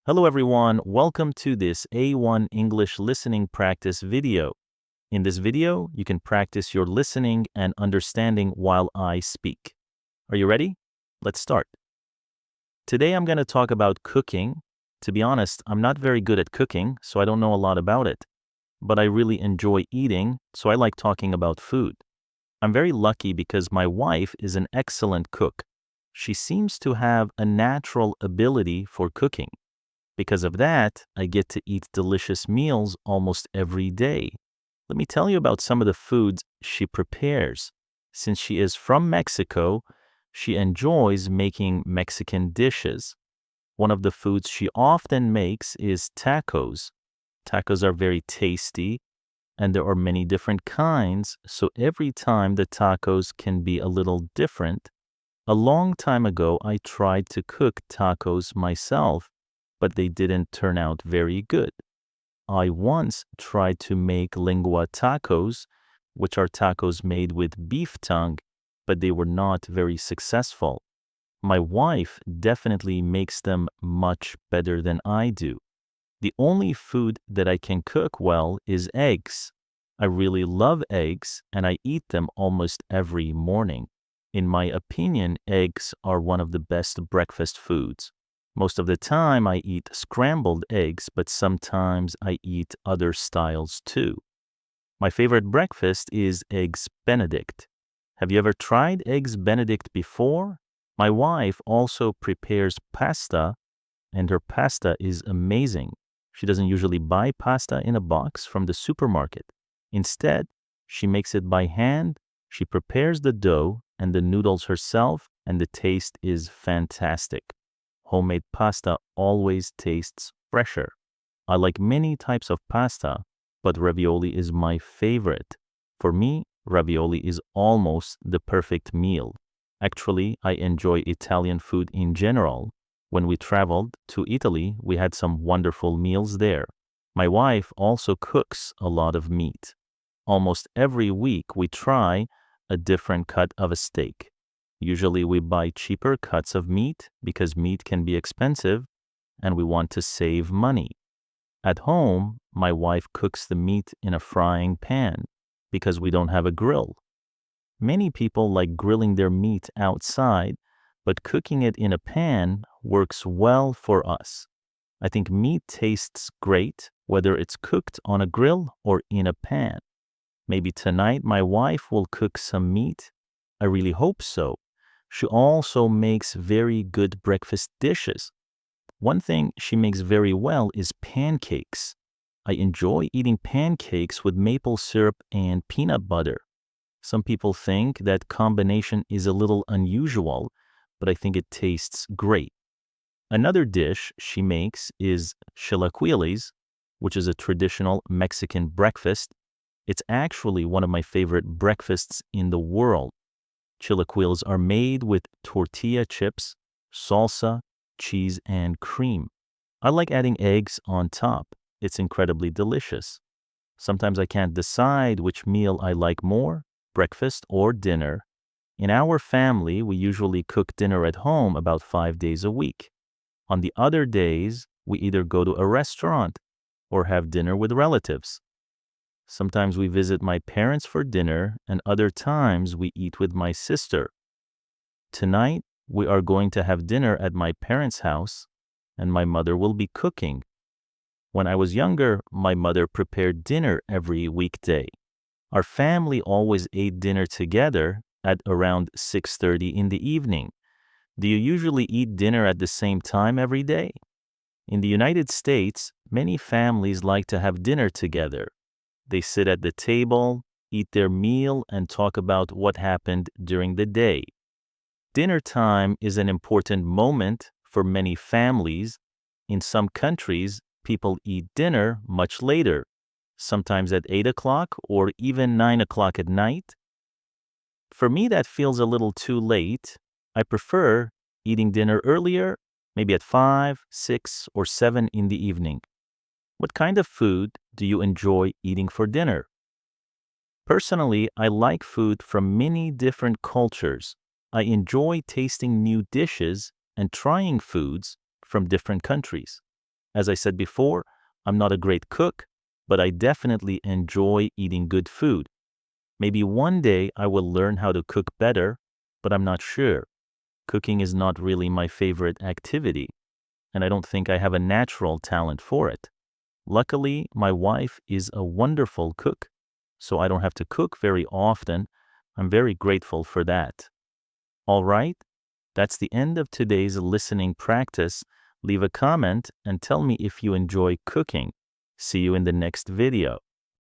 Hello everyone, welcome to this A1 English listening practice video. In this video, you can practice your listening and understanding while I speak. Are you ready? Let's start. Today I'm going to talk about cooking. To be honest, I'm not very good at cooking, so I don't know a lot about it. But I really enjoy eating, so I like talking about food. I'm very lucky because my wife is an excellent cook. She seems to have a natural ability for cooking. Because of that, I get to eat delicious meals almost every day. Let me tell you about some of the foods she prepares. Since she is from Mexico, she enjoys making Mexican dishes. One of the foods she often makes is tacos. Tacos are very tasty, and there are many different kinds, so every time the tacos can be a little different. A long time ago, I tried to cook tacos myself, but they didn't turn out very good. I once tried to make lengua tacos, which are tacos made with beef tongue, but they were not very successful. My wife definitely makes them much better than I do. The only food that I can cook well is eggs. I really love eggs, and I eat them almost every morning. In my opinion, eggs are one of the best breakfast foods. Most of the time I eat scrambled eggs, but sometimes I eat other styles too. My favorite breakfast is Eggs Benedict. Have you ever tried Eggs Benedict before? My wife also prepares pasta, and her pasta is amazing. She doesn't usually buy pasta in a box from the supermarket. Instead, she makes it by hand, she prepares the dough and the noodles herself, and the taste is fantastic. Homemade pasta always tastes fresher. I like many types of pasta, but ravioli is my favorite. For me, ravioli is almost the perfect meal. Actually, I enjoy Italian food in general. When we traveled to Italy, we had some wonderful meals there. My wife also cooks a lot of meat. Almost every week we try a different cut of a steak. Usually we buy cheaper cuts of meat because meat can be expensive and we want to save money. At home, my wife cooks the meat in a frying pan because we don't have a grill. Many people like grilling their meat outside, but cooking it in a pan works well for us. I think meat tastes great whether it's cooked on a grill or in a pan. Maybe tonight my wife will cook some meat. I really hope so. She also makes very good breakfast dishes. One thing she makes very well is pancakes. I enjoy eating pancakes with maple syrup and peanut butter. Some people think that combination is a little unusual, but I think it tastes great. Another dish she makes is chilaquiles, which is a traditional Mexican breakfast. It's actually one of my favorite breakfasts in the world. Chilaquiles are made with tortilla chips, salsa, cheese, and cream. I like adding eggs on top. It's incredibly delicious. Sometimes I can't decide which meal I like more, breakfast or dinner. In our family, we usually cook dinner at home about 5 days a week. On the other days, we either go to a restaurant or have dinner with relatives. Sometimes we visit my parents for dinner, and other times we eat with my sister. Tonight, we are going to have dinner at my parents' house, and my mother will be cooking. When I was younger, my mother prepared dinner every weekday. Our family always ate dinner together at around 6:30 in the evening. Do you usually eat dinner at the same time every day? In the United States, many families like to have dinner together. They sit at the table, eat their meal, and talk about what happened during the day. Dinner time is an important moment for many families. In some countries, people eat dinner much later, sometimes at 8 o'clock or even 9 o'clock at night. For me, that feels a little too late. I prefer eating dinner earlier, maybe at 5, 6, or 7 in the evening. What kind of food do you enjoy eating for dinner? Personally, I like food from many different cultures. I enjoy tasting new dishes and trying foods from different countries. As I said before, I'm not a great cook, but I definitely enjoy eating good food. Maybe one day I will learn how to cook better, but I'm not sure. Cooking is not really my favorite activity, and I don't think I have a natural talent for it. Luckily, my wife is a wonderful cook, so I don't have to cook very often. I'm very grateful for that. All right, that's the end of today's listening practice. Leave a comment and tell me if you enjoy cooking. See you in the next video.